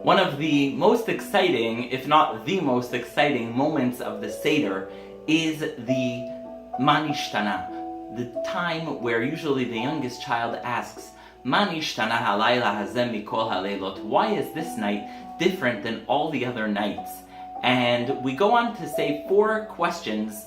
One of the most exciting, if not the most exciting moments of the Seder is the Nishtana, the time where usually the youngest child asks, Nishtana halayla hazeh mikol haleilot? Why is this night different than all the other nights? And we go on to say 4 questions,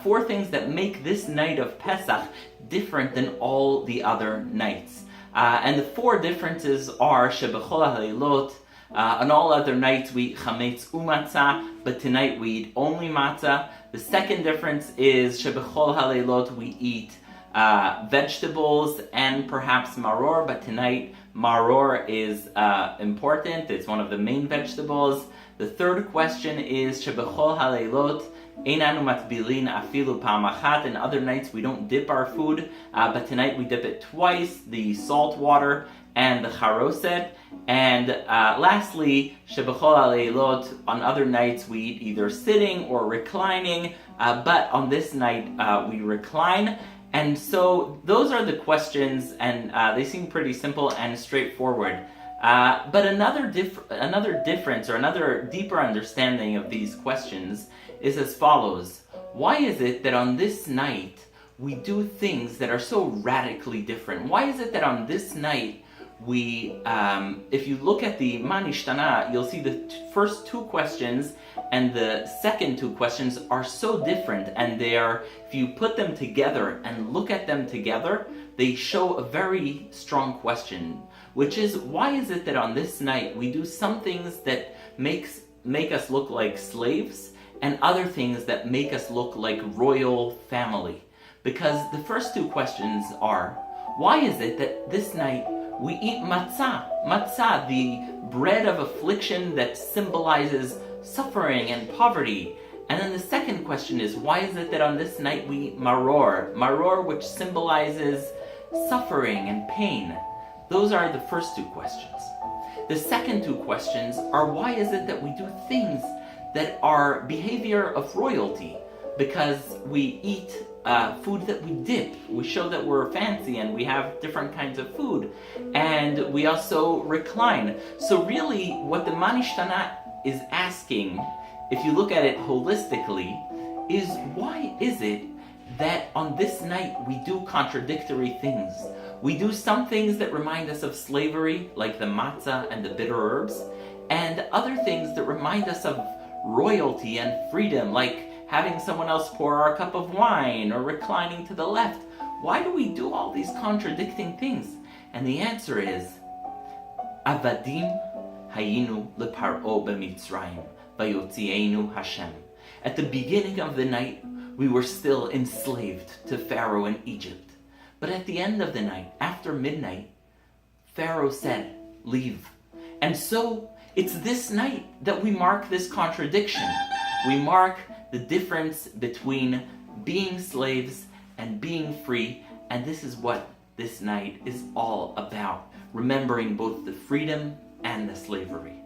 4 things that make this night of Pesach different than all the other nights. And the 4 differences are shebechol haleilot. On all other nights we eat chametz umatzah, but tonight we eat only matzah. The second difference is shebechol haleilot we eat vegetables and perhaps maror, but tonight maror is important. It's one of the main vegetables. The third question is shebechol haleilot einanu matbilin afilu pa'am achat. In other nights we don't dip our food, but tonight we dip it twice, the salt water and the charoset. And lastly, shebechol haleilot, on other nights we eat either sitting or reclining, but on this night we recline. And so those are the questions, and they seem pretty simple and straightforward. But another difference, or another deeper understanding of these questions is as follows. Why is it that on this night we do things that are so radically different? Why is it that on this night we, if you look at the Nishtana, you'll see the first 2 questions and the second 2 questions are so different, and they are, if you put them together and look at them together, they show a very strong question, which is, why is it that on this night we do some things that make us look like slaves and other things that make us look like royal family? Because the first 2 questions are, why is it that this night we eat matzah, the bread of affliction that symbolizes suffering and poverty? And then the second question is, why is it that on this night we eat maror, which symbolizes suffering and pain? Those are the first 2 questions. The second 2 questions are, why is it that we do things that are behavior of royalty? Because we eat food that we dip. We show that we're fancy and we have different kinds of food. And we also recline. So really, what the Nishtana is asking, if you look at it holistically, is why is it that on this night we do contradictory things? We do some things that remind us of slavery, like the matzah and the bitter herbs, and other things that remind us of royalty and freedom, like having someone else pour our cup of wine or reclining to the left. Why do we do all these contradicting things? And the answer is, Avadim hayinu leParo b'Mitzrayim vayotzienu Hashem. At the beginning of the night, we were still enslaved to Pharaoh in Egypt. But at the end of the night, after midnight, Pharaoh said, leave. And so, it's this night that we mark this contradiction. We mark the difference between being slaves and being free, and this is what this night is all about, remembering both the freedom and the slavery.